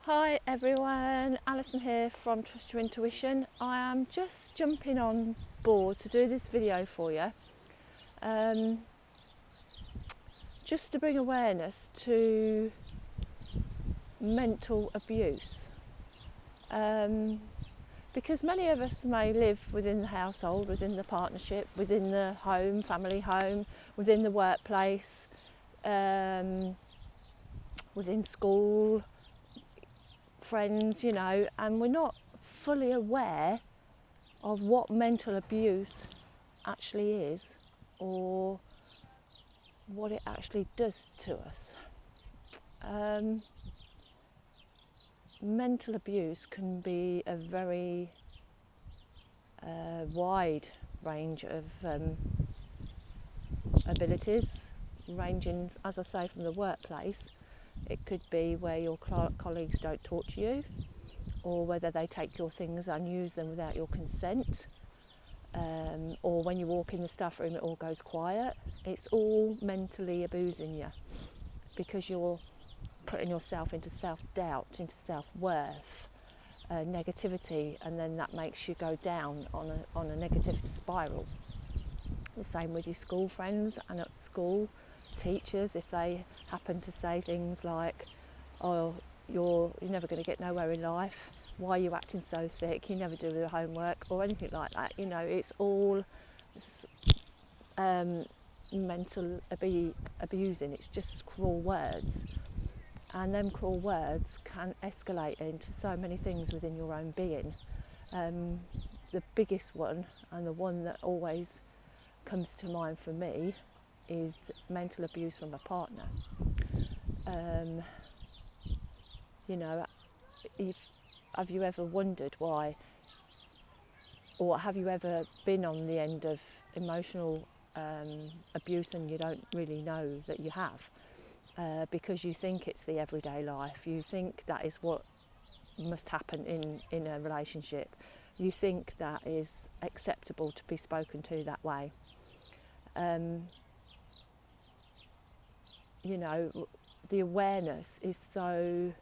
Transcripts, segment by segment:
Hi everyone, Alison here from Trust Your Intuition. I am just jumping on board to do this video for you, just to bring awareness to mental abuse. Because many of us may live within the household, within the partnership, within the home, family home, within the workplace, within school, friends, and we're not fully aware of what mental abuse actually is or what it actually does to us. Mental abuse can be a very wide range of abilities, ranging, as I say, from the workplace. It could be where your colleagues don't talk to you, or whether they take your things and use them without your consent, or when you walk in the staff room it all goes quiet. It's all mentally abusing you because you're putting yourself into self-doubt, into self-worth, negativity, and then that makes you go down on a negative spiral. The same with your school friends, and at school teachers, if they happen to say things like, oh, you're never going to get nowhere in life, why are you acting so thick, you never do your homework, or anything like that. It's all mental abusing. It's just cruel words, and them cruel words can escalate into so many things within your own being. The biggest one, and the one that always comes to mind for me, is mental abuse from a partner. Have you ever wondered why, or have you ever been on the end of emotional abuse and you don't really know that you have, because you think it's the everyday life, you think that is what must happen in a relationship, you think that is acceptable to be spoken to that way. The awareness is so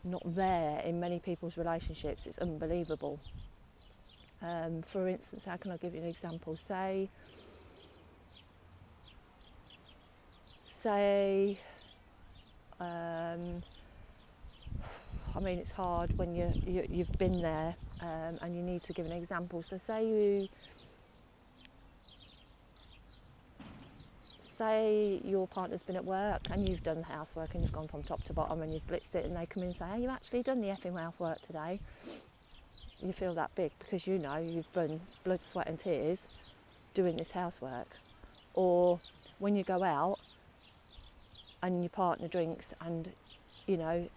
not there in many people's relationships. It's unbelievable. For instance, how can I give you an example? Say it's hard when you've been there, and you need to give an example. So say your partner's been at work and you've done the housework and you've gone from top to bottom and you've blitzed it, and they come in and say, "Have you actually done the effing housework today?" You feel that big because you've been blood, sweat and tears doing this housework. Or when you go out and your partner drinks and they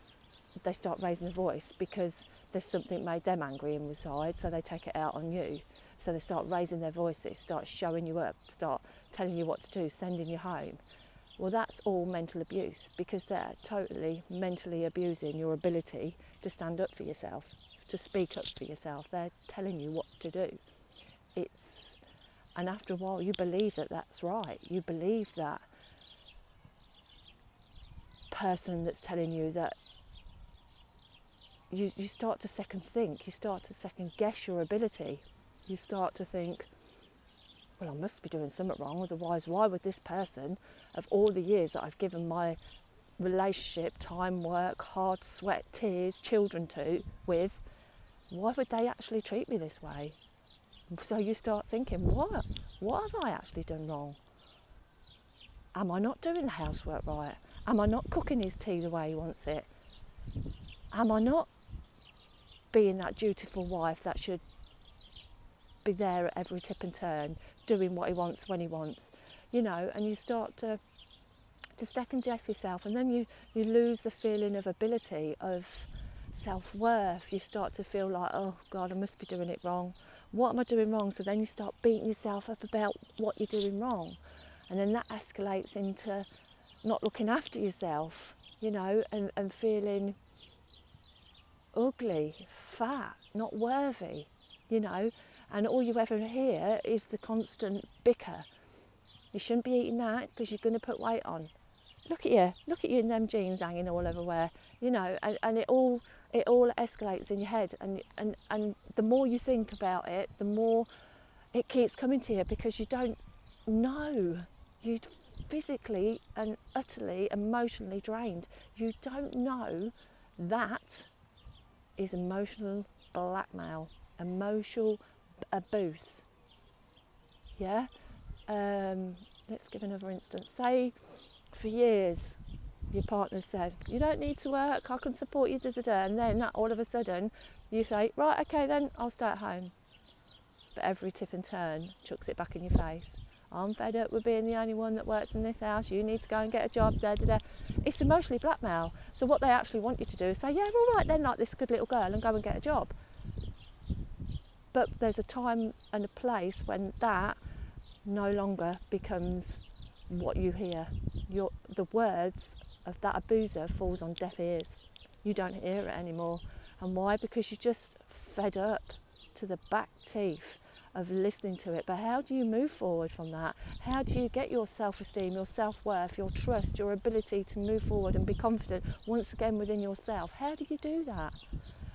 start raising the voice because there's something made them angry inside, so they take it out on you. So they start raising their voices, start showing you up, start telling you what to do, sending you home. Well, that's all mental abuse, because they're totally mentally abusing your ability to stand up for yourself, to speak up for yourself. They're telling you what to do. And after a while you believe that that's right. You believe that person that's telling you that. You start to second think, you start to second guess your ability. You start to think, well, I must be doing something wrong, otherwise why would this person, of all the years that I've given my relationship, time, work, hard, sweat, tears, children with, why would they actually treat me this way? So you start thinking, what have I actually done wrong? Am I not doing the housework right? Am I not cooking his tea the way he wants it? Am I not being that dutiful wife that should be there at every tip and turn, doing what he wants when he wants? And you start to second guess yourself, and then you lose the feeling of ability, of self-worth. You start to feel like, oh God, I must be doing it wrong. What am I doing wrong? So then you start beating yourself up about what you're doing wrong, and then that escalates into not looking after yourself, and feeling ugly, fat, not worthy, and all you ever hear is the constant bicker. You shouldn't be eating that because you're going to put weight on. look at you in them jeans hanging all everywhere, you know, and it all escalates in your head, and the more you think about it, the more it keeps coming to you, because you don't know. You physically and utterly emotionally drained. You don't know that is emotional blackmail, emotional abuse. Yeah. Let's give another instance. Say for years your partner said, you don't need to work, I can support you, and then all of a sudden you say, right, okay then, I'll stay at home. But every tip and turn chucks it back in your face. I'm fed up with being the only one that works in this house, you need to go and get a job, It's emotionally blackmail. So what they actually want you to do is say, yeah, all right then, like this good little girl, and go and get a job. But there's a time and a place when that no longer becomes what you hear. The words of that abuser falls on deaf ears. You don't hear it anymore. And why? Because you're just fed up to the back teeth of listening to it. But how do you move forward from that? How do you get your self-esteem, your self-worth, your trust, your ability to move forward and be confident once again within yourself? How do you do that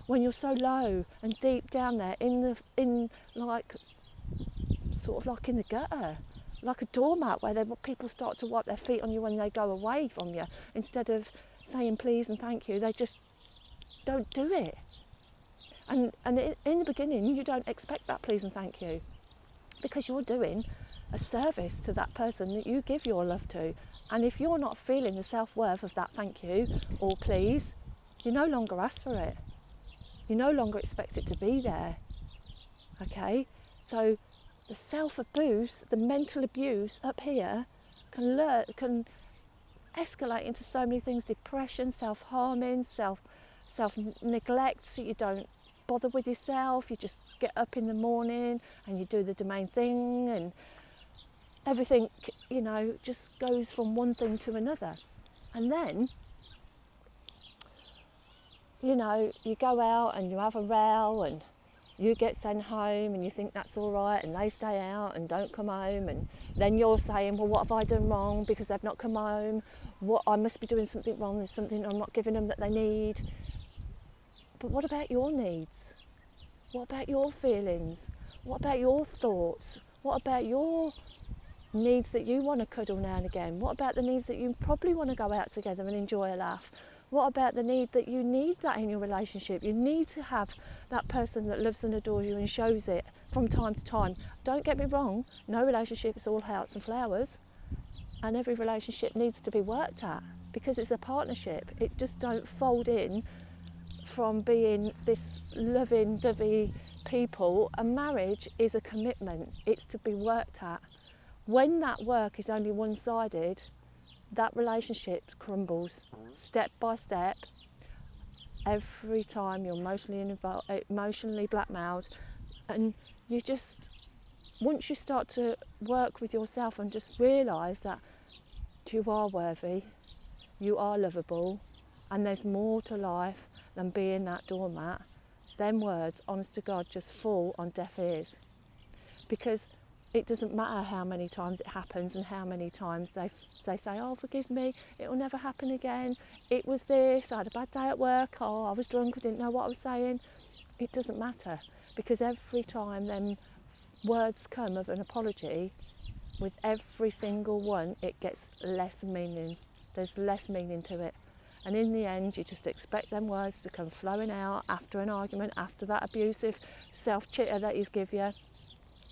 when you're so low and deep down there in like sort of like in the gutter, like a doormat where people start to wipe their feet on you when they go away from you, instead of saying please and thank you? They just don't do it. And in the beginning, you don't expect that please and thank you, because you're doing a service to that person that you give your love to. And if you're not feeling the self-worth of that thank you or please, you no longer ask for it. You no longer expect it to be there. Okay? So the self-abuse, the mental abuse up here can escalate into so many things: depression, self-harming, self-neglect, so you don't bother with yourself, you just get up in the morning and you do the domain thing, and everything, you know, just goes from one thing to another. And then, you know, you go out and you have a row and you get sent home and you think that's all right, and they stay out and don't come home, and then you're saying, well, what have I done wrong because they've not come home? What, I must be doing something wrong, there's something I'm not giving them that they need. But what about your needs? What about your feelings? What about your thoughts? What about your needs that you want to cuddle now and again? What about the needs that you probably want to go out together and enjoy a laugh? What about the need that you need that in your relationship? You need to have that person that loves and adores you and shows it from time to time. Don't get me wrong, no relationship is all hearts and flowers, and every relationship needs to be worked at, because it's a partnership. It just don't fold in from being this loving, dovey people. A marriage is a commitment. It's to be worked at. When that work is only one-sided, that relationship crumbles step by step. Every time you're emotionally blackmailed, and you just, once you start to work with yourself and just realise that you are worthy, you are lovable, and there's more to life than being that doormat, them words, honest to God, just fall on deaf ears. Because it doesn't matter how many times it happens and how many times they say, oh, forgive me, it will never happen again. It was this, I had a bad day at work, oh, I was drunk, I didn't know what I was saying. It doesn't matter, because every time them words come of an apology, with every single one, it gets less meaning. There's less meaning to it. And in the end, you just expect them words to come flowing out after an argument, after that abusive self-chitter that he's give you,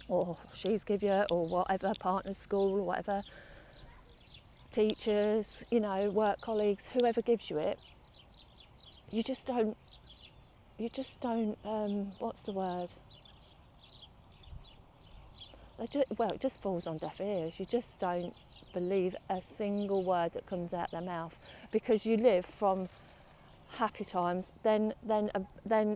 or she's give you, or whatever, partners, school, or whatever, teachers, you know, work colleagues, whoever gives you it. You just don't, what's the word? It just falls on deaf ears. You just don't believe a single word that comes out their mouth, because you live from happy times, then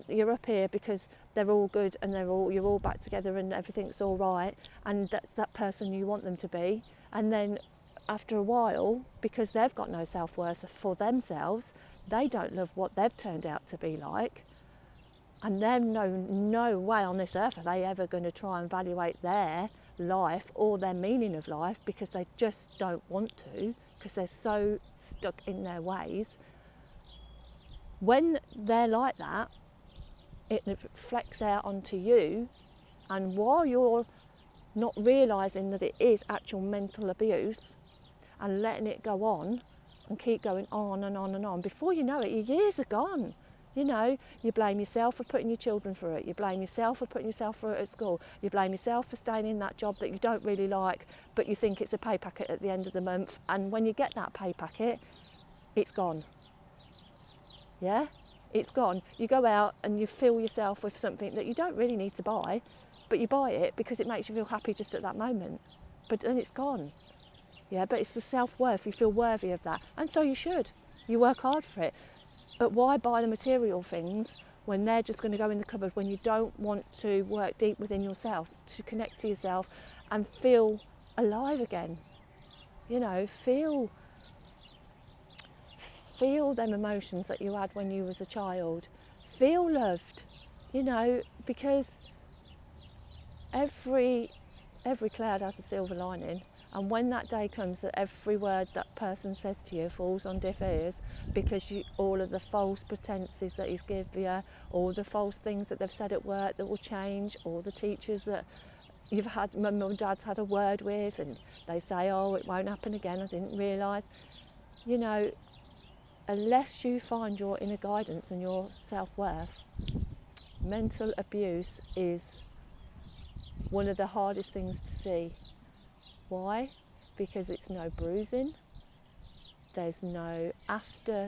you're up here because they're all good and you're all back together and everything's all right, and that's that person you want them to be. And then after a while, because they've got no self-worth for themselves, they don't love what they've turned out to be like, and then no way on this earth are they ever going to try and evaluate their life or their meaning of life, because they just don't want to. because they're so stuck in their ways. When they're like that, it reflects out onto you, and while you're not realising that it is actual mental abuse and letting it go on and keep going on and on and on, before you know it, your years are gone. You know, you blame yourself for putting your children through it, you blame yourself for putting yourself through it at school, you blame yourself for staying in that job that you don't really like, but you think it's a pay packet at the end of the month, and when you get that pay packet, it's gone. Yeah? It's gone. You go out and you fill yourself with something that you don't really need to buy, but you buy it because it makes you feel happy just at that moment. But then it's gone. Yeah, but it's the self-worth. You feel worthy of that. And so you should. You work hard for it. But why buy the material things when they're just going to go in the cupboard, when you don't want to work deep within yourself, to connect to yourself and feel alive again? You know, feel them emotions that you had when you was a child. Feel loved, you know, because every cloud has a silver lining, and when that day comes that every word that person says to you falls on deaf ears because all of the false pretenses that he's given you, all the false things that they've said at work that will change, all the teachers that you've had, mum and dad's had a word with, and they say, oh, it won't happen again, I didn't realise. You know, unless you find your inner guidance and your self-worth, mental abuse is one of the hardest things to see. Why? Because it's no bruising, there's no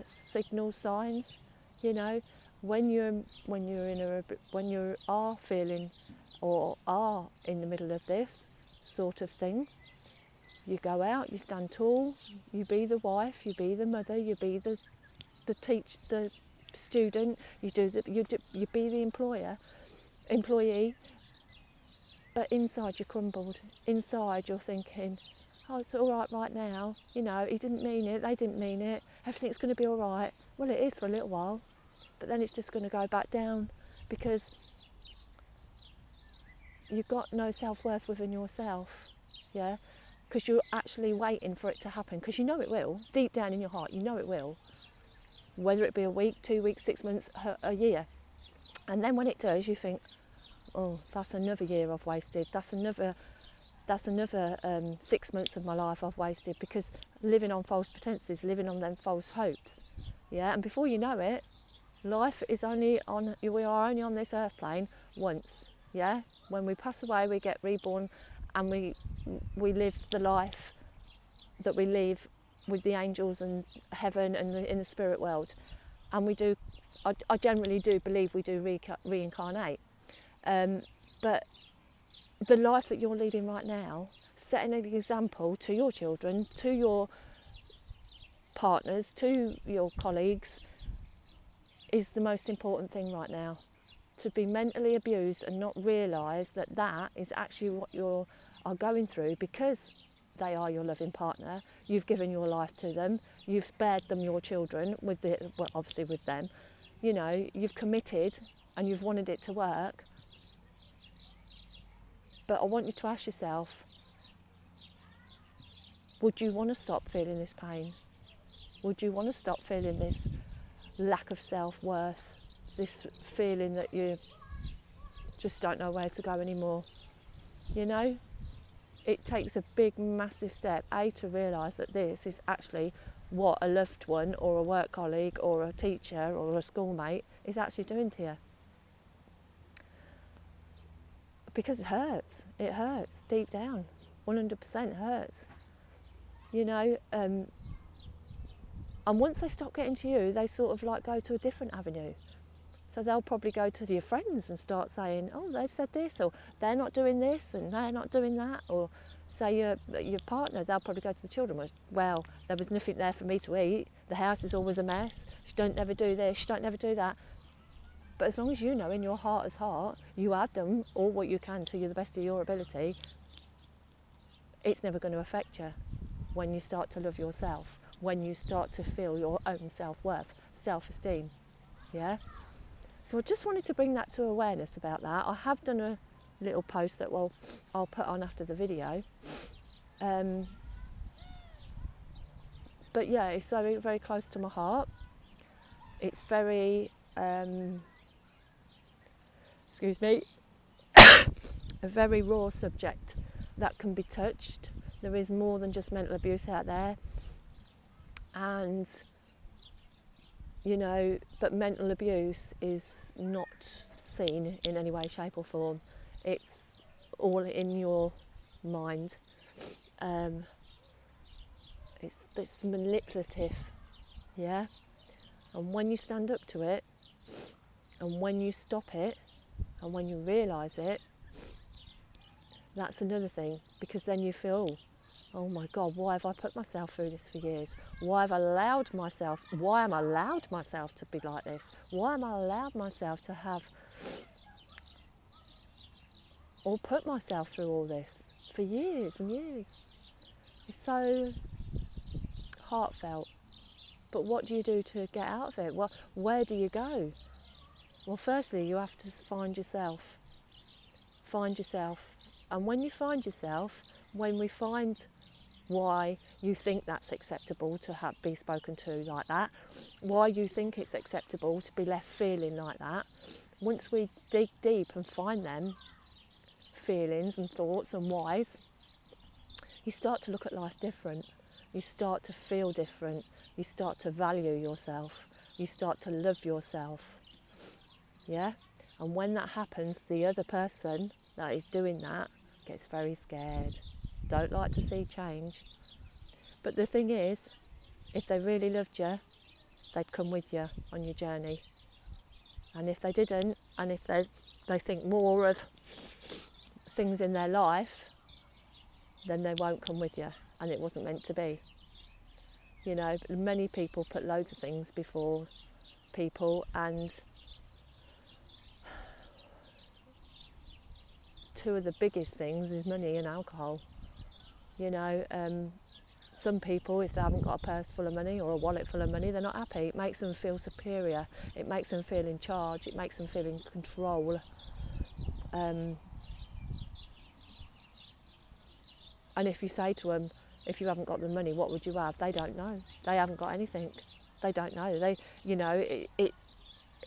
signal signs. You know, when you are feeling or are in the middle of this sort of thing, you go out, you stand tall, you be the wife, you be the mother, you be the student, you be the employee, but inside you're crumbled. Inside you're thinking, oh, it's all right now, you know, he didn't mean it, they didn't mean it, everything's going to be all right. Well, it is for a little while, but then it's just going to go back down because you've got no self-worth within yourself, yeah? Because you're actually waiting for it to happen, because you know it will. Deep down in your heart, you know it will. Whether it be a week, 2 weeks, 6 months, a year. And then when it does, you think, oh, that's another year I've wasted. That's another 6 months of my life I've wasted, because living on false pretenses, living on them false hopes. Yeah, and before you know it, we are only on this earth plane once. Yeah, when we pass away, we get reborn, and we live the life that we live with the angels and heaven and in the spirit world. And I generally do believe we do reincarnate. But the life that you're leading right now, setting an example to your children, to your partners, to your colleagues, is the most important thing right now. To be mentally abused and not realise that that is actually what you are going through because they are your loving partner. You've given your life to them. You've spared them your children, obviously with them. You know, you've committed and you've wanted it to work. But I want you to ask yourself, would you want to stop feeling this pain? Would you want to stop feeling this lack of self-worth? This feeling that you just don't know where to go anymore? You know? It takes a big, massive step, to realise that this is actually what a loved one or a work colleague or a teacher or a schoolmate is actually doing to you. Because it hurts deep down, 100% hurts. You know, and once they stop getting to you, they sort of like go to a different avenue. So they'll probably go to your friends and start saying, oh, they've said this, or they're not doing this and they're not doing that. Or say your partner, they'll probably go to the children, well, there was nothing there for me to eat. The house is always a mess. She don't never do this, she don't never do that. But as long as you know in your heart as heart, you have done all what you can to the best of your ability, it's never going to affect you when you start to love yourself, when you start to feel your own self-worth, self-esteem, yeah? So I just wanted to bring that to awareness about that. I have done a little post that I'll put on after the video. But yeah, it's very, very close to my heart. It's very, excuse me, a very raw subject that can be touched. There is more than just mental abuse out there. And, you know, but mental abuse is not seen in any way, shape or form. It's all in your mind. It's manipulative, yeah? And when you stand up to it, and when you stop it, and when you realise it, that's another thing, because then you feel, oh my God, why have I put myself through this for years? Why am I allowed myself to be like this? Why am I allowed myself to have, or put myself through all this for years and years? It's so heartfelt. But what do you do to get out of it? Well, where do you go? Well, firstly, you have to find yourself. Find yourself. And when you find yourself, when we find why you think that's acceptable to be spoken to like that, why you think it's acceptable to be left feeling like that, once we dig deep and find them feelings and thoughts and whys, you start to look at life different. You start to feel different. You start to value yourself. You start to love yourself. Yeah? And when that happens, the other person that is doing that gets very scared. Don't like to see change. But the thing is, if they really loved you, they'd come with you on your journey. And if they didn't, and if they think more of things in their life, then they won't come with you. And it wasn't meant to be. You know, many people put loads of things before people, and two of the biggest things is money and alcohol. You know, some people, if they haven't got a purse full of money or a wallet full of money, they're not happy. It makes them feel superior. It makes them feel in charge. It makes them feel in control. And if you say to them, if you haven't got the money, what would you have? They don't know. They haven't got anything. They don't know.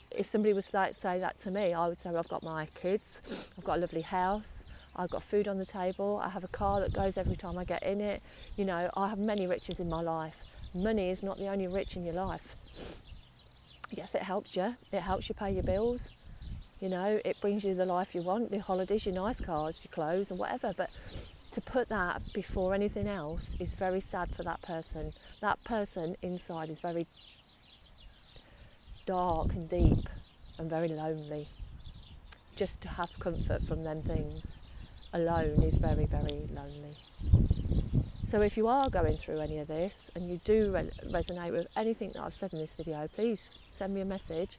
If somebody was to say that to me, I would say, well, I've got my kids, I've got a lovely house, I've got food on the table, I have a car that goes every time I get in it. You know, I have many riches in my life. Money is not the only rich in your life. Yes, it helps you. It helps you pay your bills. You know, it brings you the life you want, the holidays, your nice cars, your clothes and whatever. But to put that before anything else is very sad for that person. That person inside is very dark and deep and very lonely. Just to have comfort from them things alone is very, very lonely. So if you are going through any of this and you do resonate with anything that I've said in this video, please send me a message,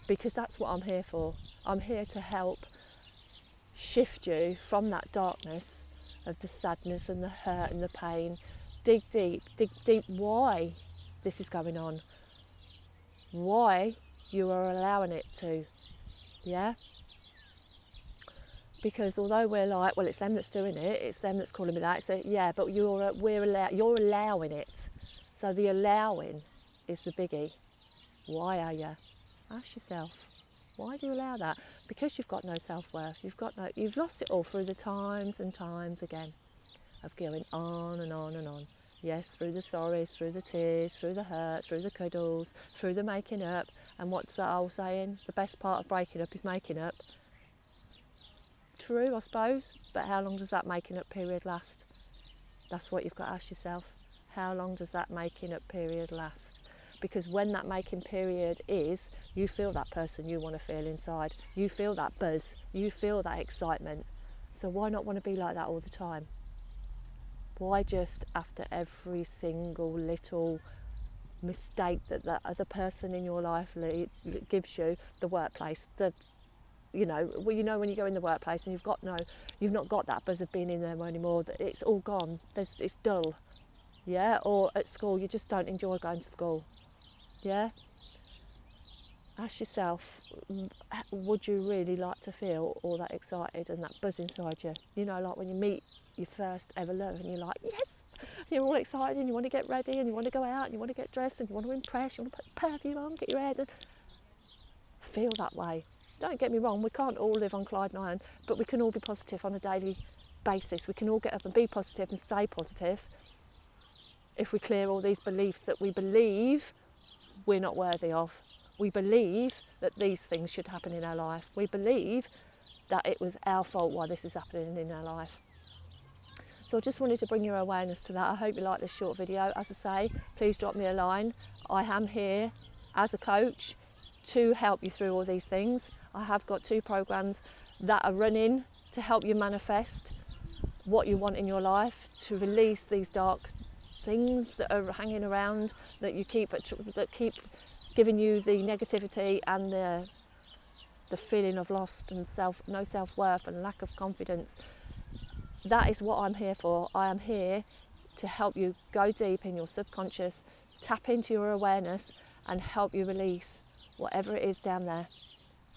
because that's what I'm here for. I'm here to help shift you from that darkness of the sadness and the hurt and the pain. Dig deep why this is going on, why you are allowing it to, yeah? Because although we're like, well, it's them that's doing it, it's them that's calling me that, so yeah, but you're allowing it. So the allowing is the biggie. Why are you? Ask yourself, why do you allow that? Because you've got no self-worth. You've lost it all through the times and times again of going on and on and on. Yes, through the sorries, through the tears, through the hurt, through the cuddles, through the making up. And what's that old saying? The best part of breaking up is making up. True, I suppose, but how long does that making up period last? That's what you've got to ask yourself. How long does that making up period last? Because when that making period is, you feel that person you want to feel inside. You feel that buzz. You feel that excitement. So why not want to be like that all the time? Why just after every single little mistake that other person in your life gives you, the workplace, when you go in the workplace and you've not got that buzz of being in there anymore, that it's all gone, it's dull, yeah? Or at school, you just don't enjoy going to school, yeah? Ask yourself, would you really like to feel all that excited and that buzz inside you? You know, like when you meet your first ever love and you're like, yes, You're all excited and you want to get ready and you want to go out and you want to get dressed and you want to impress, you want to put perfume on, get your hair done. Feel that way. Don't get me wrong, we can't all live on Clyde and Iron, but we can all be positive on a daily basis. We can all get up and be positive and stay positive if we clear all these beliefs that we believe we're not worthy of. We believe that these things should happen in our life. We believe that it was our fault why this is happening in our life. So I just wanted to bring your awareness to that. I hope you like this short video. As I say, please drop me a line. I am here as a coach to help you through all these things. I have got 2 programs that are running to help you manifest what you want in your life, to release these dark things that are hanging around, that keep giving you the negativity and the feeling of lost and no self-worth and lack of confidence. That is what I'm here for. I am here to help you go deep in your subconscious, tap into your awareness and help you release whatever it is down there.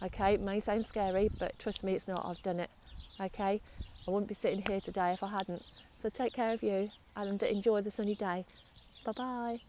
Okay, it may sound scary, but trust me, it's not. I've done it. Okay, I wouldn't be sitting here today if I hadn't. So take care of you and enjoy the sunny day. Bye bye.